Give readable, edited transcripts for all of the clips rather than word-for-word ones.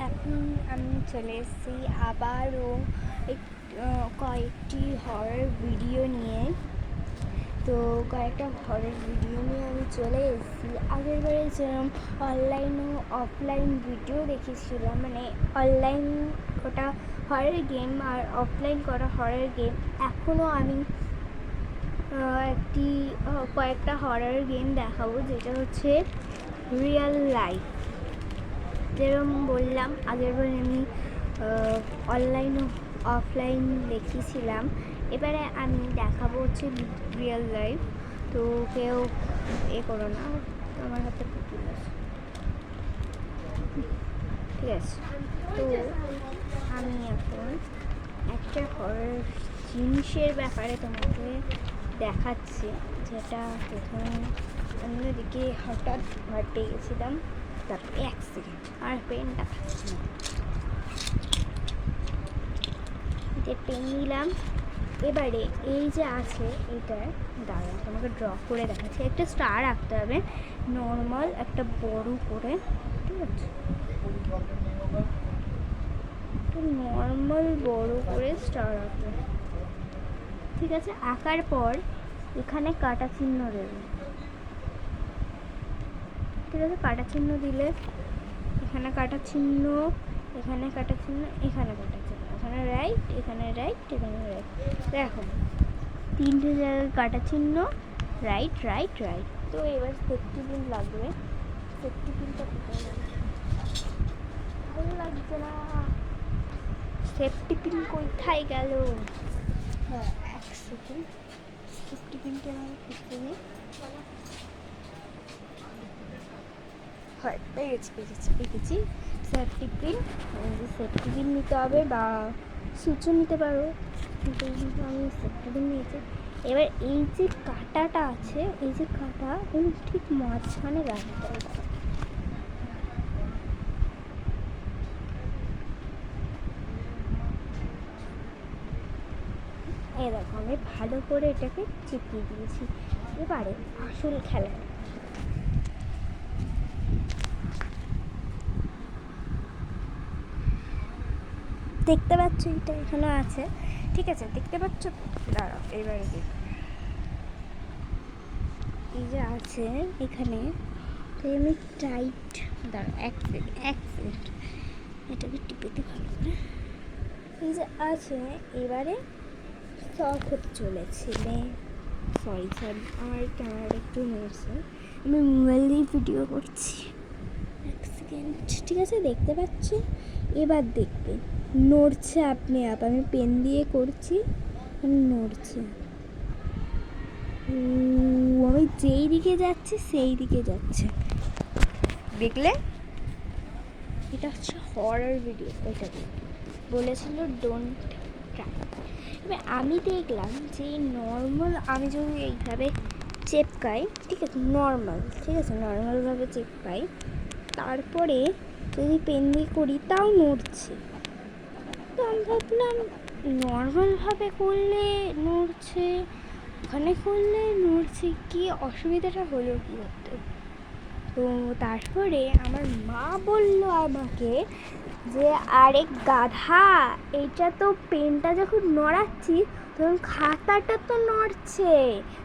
এখন আমি চলে এসেছি আবারও কয়েকটি হরর ভিডিও নিয়ে। তো কয়েকটা হরর ভিডিও নিয়ে আমি চলে এসেছি। আগের বারে যেরকম অনলাইন ও অফলাইন ভিডিও দেখেছিলাম, মানে অনলাইন ওটা হরর গেম আর অফলাইন করা হরর গেম, এখনও আমি কয়েকটা হরর গেম দেখাবো, যেটা হচ্ছে রিয়েল লাইফ। যেরকম বললাম আগেরবার আমি অনলাইন ও অফলাইন দেখিয়েছিলাম, এবারে আমি দেখাবো হচ্ছে রিয়েল লাইফ। তো কেউ করো না, আমার হাতে পুতুল আছে, ঠিক আছে? তো আমি এখন একটা হরর জিনিসের ব্যাপারে তোমাকে দেখাচ্ছি, যেটা প্রথমে অন্যদিকে হঠাৎ ঘাটে গেছিলাম। তারপর এক সেকেন্ড আর পেনটা খাচ্ছি না, যে পেন নিলাম। এবারে এই যে আছে এইটার দাঁড়া তোমাকে ড্র করে দেখাচ্ছি। একটা স্টার আঁকতে হবে, নর্মাল একটা বড় করে, ঠিক আছে? নর্মাল বড় করে স্টার আঁকবে, ঠিক আছে? আঁকার পর এখানে কাটা চিহ্ন দেবে, ঠিক আছে? কাটা চিহ্ন দিলে এখানে কাটা চিহ্ন, এখানে কাটা চিহ্ন, এখানে কাটা চিহ্ন, এখানে রাইট, এখানে রাইট, এখানে রাইট। দেখো 3টে জায়গায় কাটা চিহ্ন, রাইট রাইট রাইট। তো এবার সেফটি পিন লাগবে। সেফটি পিনটা কোথায় যাবে? ভালো লাগছে না, সেফটি পিন কোথায় গেল? হ্যাঁ, এক সেকেন্ড, সেফটি পিনটা আমি খুঁজতে নিই। হয়, পেয়েছি সেফটি পিন। সেফটি পিন নিতে হবে, বা সুইচও নিতে পারো, কিন্তু আমি সেফটি পিন নিয়েছি। এবার এই যে কাঁটাটা আছে, এই যে কাঁটা, আমি ঠিক মাঝখানে রাখতে হবে। এই দেখো, আমি ভালো করে এটাকে চিপিয়ে দিয়েছি। এবারে আসল খেলা, দেখতে পাচ্ছ এটা এখানে আছে, ঠিক আছে? দেখতে পাচ্ছ? দাঁড়াও, এবারে দেখ, এই যে আছে এখানে। তো আমি টাইট, দাঁড়াও এক সেকেন্ড, এটাকে টিপে দিই ভালো করে। এই যে আছে, এবারে শখ হতে চলেছে। সরি আমার ক্যামেরাটা একটু নড়ছে, আমি মোবাইল দিয়ে ভিডিও করছি। এক সেকেন্ড, ঠিক আছে? দেখতে পাচ্ছ? এবার দেখবে নড়ছে আপনি আপ, আমি পেন দিয়ে করছি, নড়ছে। আমি যেই দিকে যাচ্ছি সেই দিকে যাচ্ছে, দেখলে? এটা হচ্ছে হরর ভিডিও, ওইটা বলেছিল ডোন্ট ট্রাই। এবার আমি দেখলাম যে নর্মাল আমি যদি এইভাবে চেপকাই, ঠিক আছে? নর্মাল, ঠিক আছে? নর্মালভাবে চেপকাই, তারপরে যদি পেন দিয়ে করি তাও নড়ছে। তো আমি ভাবলাম নর্মালভাবে করলে নড়ছে, ওখানে করলে নড়ছে, কি অসুবিধাটা হলো কি করতে? তো তারপরে আমার মা বলল আমাকে যে আরে গাধা, এইটা তো পেনটা যখন নড়াচ্ছি তখন খাতাটা তো নড়ছে,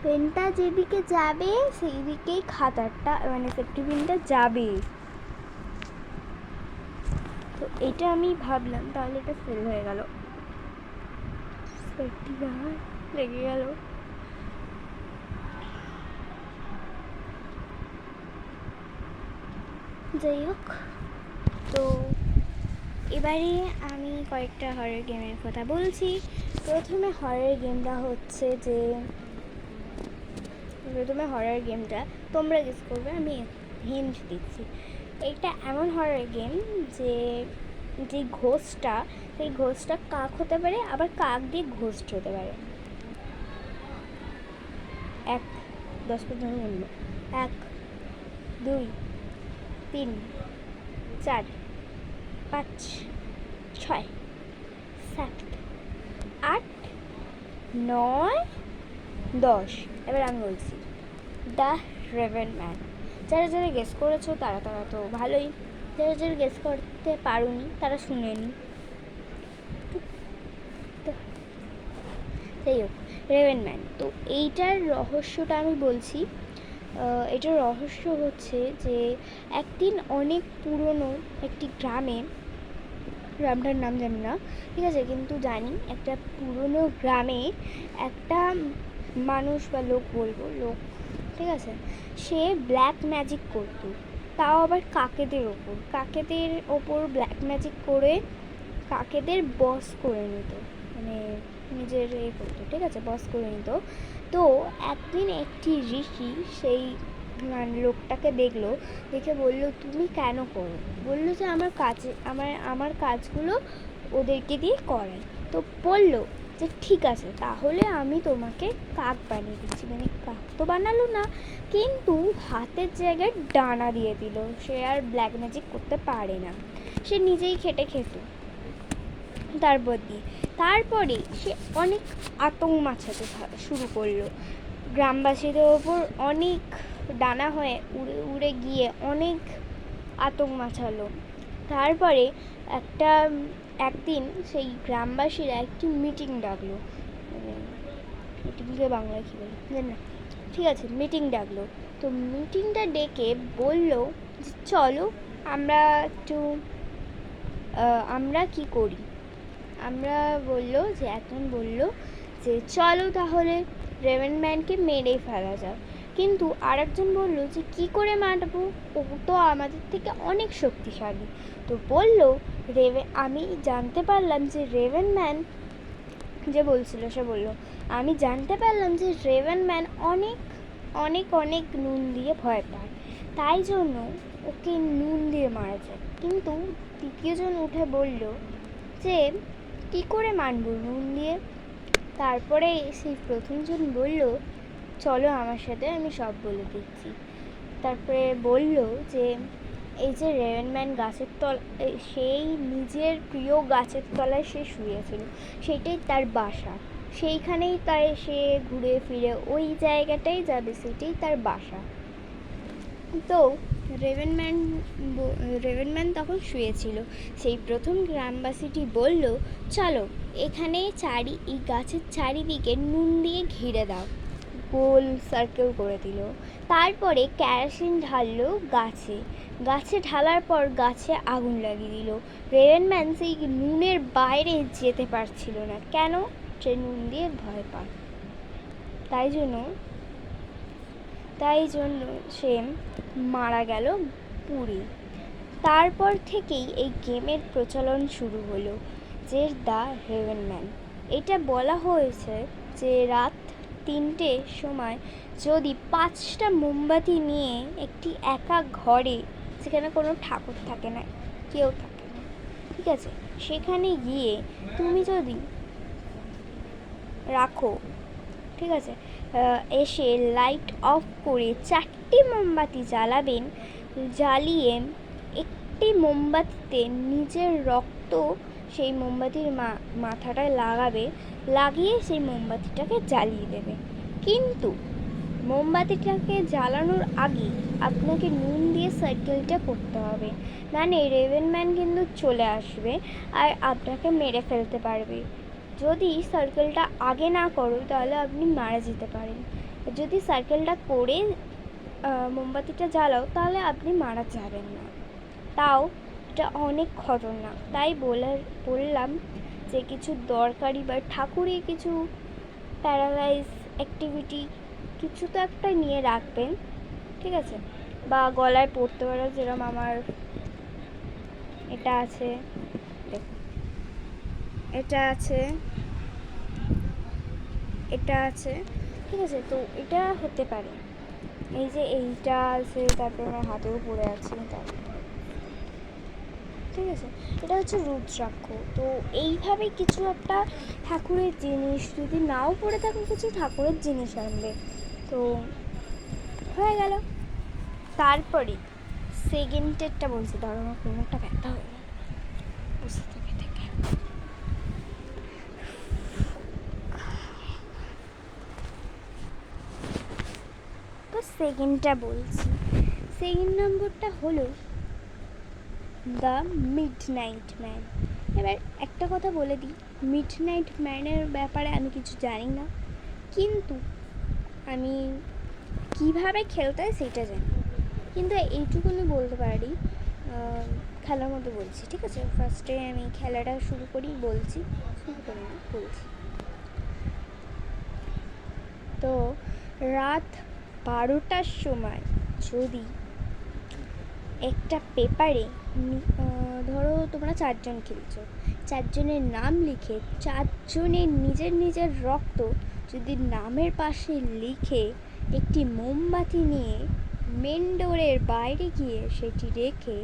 পেনটা যেদিকে যাবে সেই দিকেই খাতাটা, মানে সেফটি পিনটা যাবে। তো এটা আমি ভাবলাম, তাহলে এটা ফেল হয়ে গেল, সেফটি পিন লেগে গেল। যাই হোক, তো এবারে আমি কয়েকটা হরর গেমের কথা বলছি। প্রথমে হরর গেমটা হচ্ছে যে, প্রথমে হরর গেমটা তোমরা গেস করবে, আমি হিন্ট দিচ্ছি। এটা এমন হরর গেম যে যে ঘোষটা, সেই ঘোষটা কাক হতে পারে, আবার কাক দিয়ে ঘোস্ট হতে পারে। 10 পর্যন্ত বলবো, 1 2 3 4 5 6 7 8 9 10। এবার আমি বলছি দ্য রেভেন ম্যান। যারা যারা গেস করেছো তারা তো ভালোই, যারা যারা গেস করতে পারোনি তারা শুনেনি। যাই হোক, রেভেনম্যান। তো এইটার রহস্যটা আমি বলছি। এটার রহস্য হচ্ছে যে একদিন অনেক পুরনো একটি গ্রামটার নাম জানি না, ঠিক আছে, কিন্তু জানি একটা পুরনো গ্রামে একটা মানুষ বা লোক, ঠিক আছে, সে ব্ল্যাক ম্যাজিক করতো, তাও আবার কাকেদের ওপর ব্ল্যাক ম্যাজিক করে কাকেদের বস করে নিত, মানে নিজের করতো, ঠিক আছে, বস করে নিত। তো একদিন একটি ঋষি সেই লোকটাকে দেখে বলল, তুমি কেন করো? বললো যে আমার কাজগুলো ওদেরকে দিয়ে করাই। তো বললো যে ঠিক আছে, তাহলে আমি তোমাকে কাক বানিয়ে দিচ্ছি। মানে কাক তো বানালো না, কিন্তু হাতের জায়গায় ডানা দিয়ে দিল। সে আর ব্ল্যাক ম্যাজিক করতে পারে না, সে নিজেই খেটে খেত তারপরে সে অনেক আতঙ্ক মাছাতে শুরু করলো। গ্রামবাসীদের ওপর অনেক ডানা হয়ে উড়ে গিয়ে অনেক আতঙ্ক মাছালো। তারপরে একদিন সেই গ্রামবাসীরা একটি মিটিং ডাকলো, মিটিংকে বাংলায় কী বলে জানি না, ঠিক আছে, মিটিং ডাকলো। তো মিটিংটা ডেকে বললো যে চলো আমরা কি করি। একজন বললো যে চলো তাহলে রেভেনম্যানকে মেরেই ফেলা যাক। কিন্তু আরেকজন বলল যে কি করে মারবো, ও তো আমাদের থেকে অনেক শক্তিশালী। তো বললো আমি জানতে পারলাম যে রেভেনম্যান আমি জানতে পারলাম যে রেভেনম্যান অনেক অনেক অনেক নুন দিয়ে ভয় পায়, তাই জন্য ওকে নুন দিয়ে মারা যায়। কিন্তু তৃতীয়জন উঠে বলল যে কী করে মানব নুন দিয়ে? তারপরে সেই প্রথমজন বলল চলো আমার সাথে, আমি সব বলে দিচ্ছি। তারপরে বলল যে এই যে রেভেনম্যান সেই নিজের প্রিয় গাছের তলায় সে শুয়েছিল, সেটাই তার বাসা, সেইখানেই সে ঘুরে ফিরে ওই জায়গাটাই যাবে, সেটাই তার বাসা। তো রেভেনম্যান তখন শুয়েছিল। সেই প্রথম গ্রামবাসীটি বলল চলো এখানে এই গাছের চারিদিকে নুন দিয়ে ঘিরে দাও, গোল সার্কেল করে দিল। তারপরে কেরোসিন ঢাললো গাছে ঢালার পর গাছে আগুন লাগিয়ে দিল। রেভেনম্যান সেই নুনের বাইরে যেতে পারছিল না, কেন? সে নুন দিয়ে ভয় পায়, তাই জন্য সে মারা গেল পুড়ে। তারপর থেকেই এই গেমের প্রচলন শুরু হলো, যে দ্য রেভেনম্যান। এটা বলা হয়েছে যে রাত 3টের সময় যদি 5টা মোমবাতি নিয়ে একটি একা ঘরে, যেখানে কোনো ঠাকুর থাকে না, কেউ থাকে না, ঠিক আছে, সেখানে গিয়ে তুমি যদি রাখো, ঠিক আছে, এসে লাইট অফ করে 4টি মোমবাতি জ্বালিয়ে একটি মোমবাতিতে নিজের রক্ত সেই মোমবাতির মাথাটায় লাগিয়ে সেই মোমবাতিটাকে জ্বালিয়ে দেবে। কিন্তু মোমবাতিটাকে জ্বালানোর আগে আপনাকে নুন দিয়ে সার্কেলটা করতে হবে, মানে রেভেনম্যান কিন্তু চলে আসবে আর আপনাকে মেরে ফেলতে পারবে। যদি সার্কেলটা আগে না করো তাহলে আপনি মারা যেতে পারেন। যদি সার্কেলটা করে মোমবাতিটা জ্বালাও তাহলে আপনি মারা যাবেন না। তাও এটা অনেক খতরনাক, তাই বললাম যে কিছু দরকারি বা ঠাকুরের কিছু প্যারালাইজ অ্যাক্টিভিটি কিছু তো একটা নিয়ে রাখবেন, ঠিক আছে, বা গলায় পড়তে পারো, যেরকম আমার এটা আছে, ঠিক আছে। তো এটা হতে পারে, এই যে এইটা আছে, তারপরে আমার হাতেও পড়ে আছে, ঠিক আছে, এটা হচ্ছে রুদ্রাক্ষ। তো এইভাবে কিছু একটা ঠাকুরের জিনিস, যদি নাও পড়ে থাকেন কিছু ঠাকুরের জিনিস আনবে, তো হয়ে গেল। তারপরে সেকেন্ডেরটা বলছি, ধরো আমার কোমরটা ব্যথা হয়ে গেল বুঝতে থেকে। তো সেকেন্ড নম্বরটা হলো দ্য মিডনাইট ম্যান। এবার একটা কথা বলে দিই, মিডনাইট ম্যানের ব্যাপারে আমি কিছু জানি না, কিন্তু আমি কিভাবে খেলতে হয় সেটা জানি। কিন্তু এইটুকুনি বলতে পারি, খেলার মধ্যে বলছি, ঠিক আছে? ফার্স্টে আমি খেলাটা শুরু বলছি। তো রাত 12টার সময় যদি একটা পেপারে ধরো তোমরা 4 জন খেলছো, 4 জনের নাম লিখে 4 জনের নিজের রক্ত যদি নামের পাশে লিখে একটি মোমবাতি নিয়ে মেন ডোরের বাইরে গিয়ে সেটি রেখে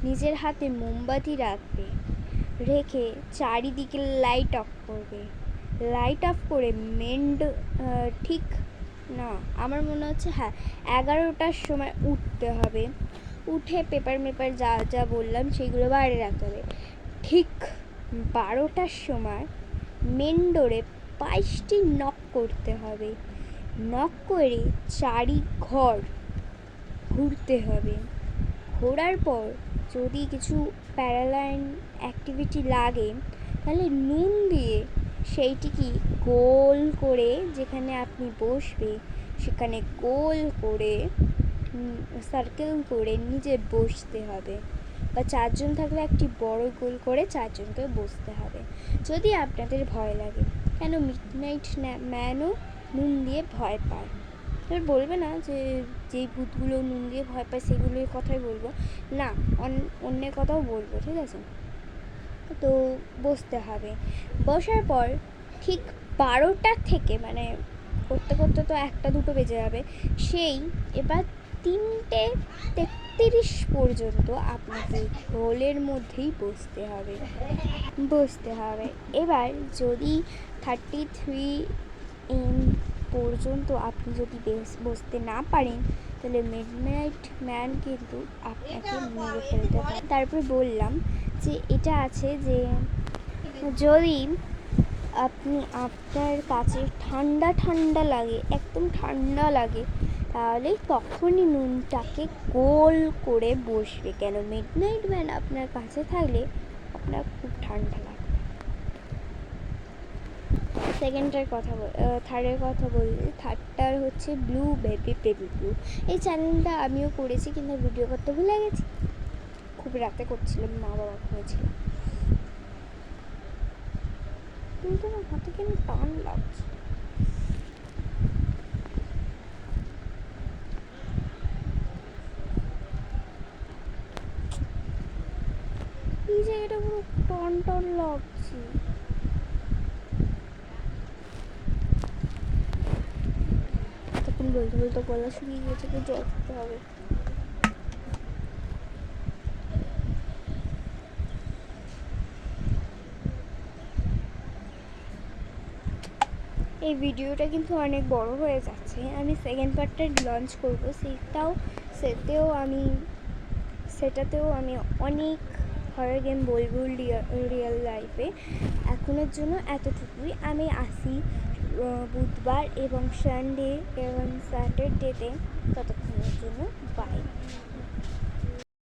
নিজের হাতে মোমবাতি রাখবে, রেখে চারিদিকে লাইট অফ করবে। লাইট অফ করে ঠিক না, আমার মনে হচ্ছে 11টার সময় উঠতে হবে। উঠে পেপার যা বললাম সেইগুলো বাইরে রাখতে হবে। ঠিক 12টার সময় মেন ডোরে 5টি নক করতে হবে। নক করে চারি ঘর ঘুরতে হবে। ঘোরার পর যদি কিছু প্যারালাইন অ্যাক্টিভিটি লাগে তাহলে নুন দিয়ে সেইটিকে গোল করে, যেখানে আপনি বসবে সেখানে গোল করে সার্কেল করে নিজে বসতে হবে, বা 4 জন থাকলে একটি বড় গোল করে 4 জনকে বসতে হবে। যদি আপনাদের ভয় লাগে, কেন মিডনাইট ম্যানও নুন দিয়ে ভয় পায়। এবার বলবে না যে যেই ভূতগুলো নুন দিয়ে ভয় পায় সেগুলোর কথাই বলবো না, অন্যের কথাও বলবো, ঠিক আছে? তো বসতে হবে। বসার পর ঠিক 12টা থেকে, মানে করতে করতে তো 1টা-2টো বেজে যাবে, সেই এবার 3:33 পর্যন্ত আপনাকে গোলের মধ্যেই বসতে হবে। এবার যদি 33 পর্যন্ত আপনি যদি বসতে না পারেন তাহলে মিডনাইট ম্যান কিন্তু আপনাকে মেরে ফেলতে পারে। তারপর বললাম যে এটা আছে যে যদি আপনার কাছে ঠান্ডা লাগে, একদম ঠান্ডা লাগে, তাহলে তখনই নুনটাকে গোল করে বসবে। কেন মিডনাইট ম্যান আপনার কাছে থাকলে আপনার খুব ঠান্ডা লাগবে। থার্ডের কথা বললে, থার্ডটার হচ্ছে ব্লু বেবি ব্লু। এই চ্যানেলটা আমিও করেছি, কিন্তু ভিডিও করতে ভুলে গেছি, খুব রাতে করছিলাম, মা বাবা হয়েছিল। কিন্তু আমার হাতে কেন টান লাগছে। এই জায়গাটা পুরো টন লাগছে। তখন বলতে গলা শুকিয়ে গেছে, তো জল খেতে হবে। এই ভিডিওটা কিন্তু অনেক বড় হয়ে যাচ্ছে। আমি সেকেন্ড পার্টটা লঞ্চ করব, সেটাতেও আমি অনেক হরর গেম বলবো রিয়েল লাইফে। এখনের জন্য এতটুকুই। আমি আসি বুধবার এবং সানডে এবং স্যাটারডেতে। ততক্ষণের জন্য বাই।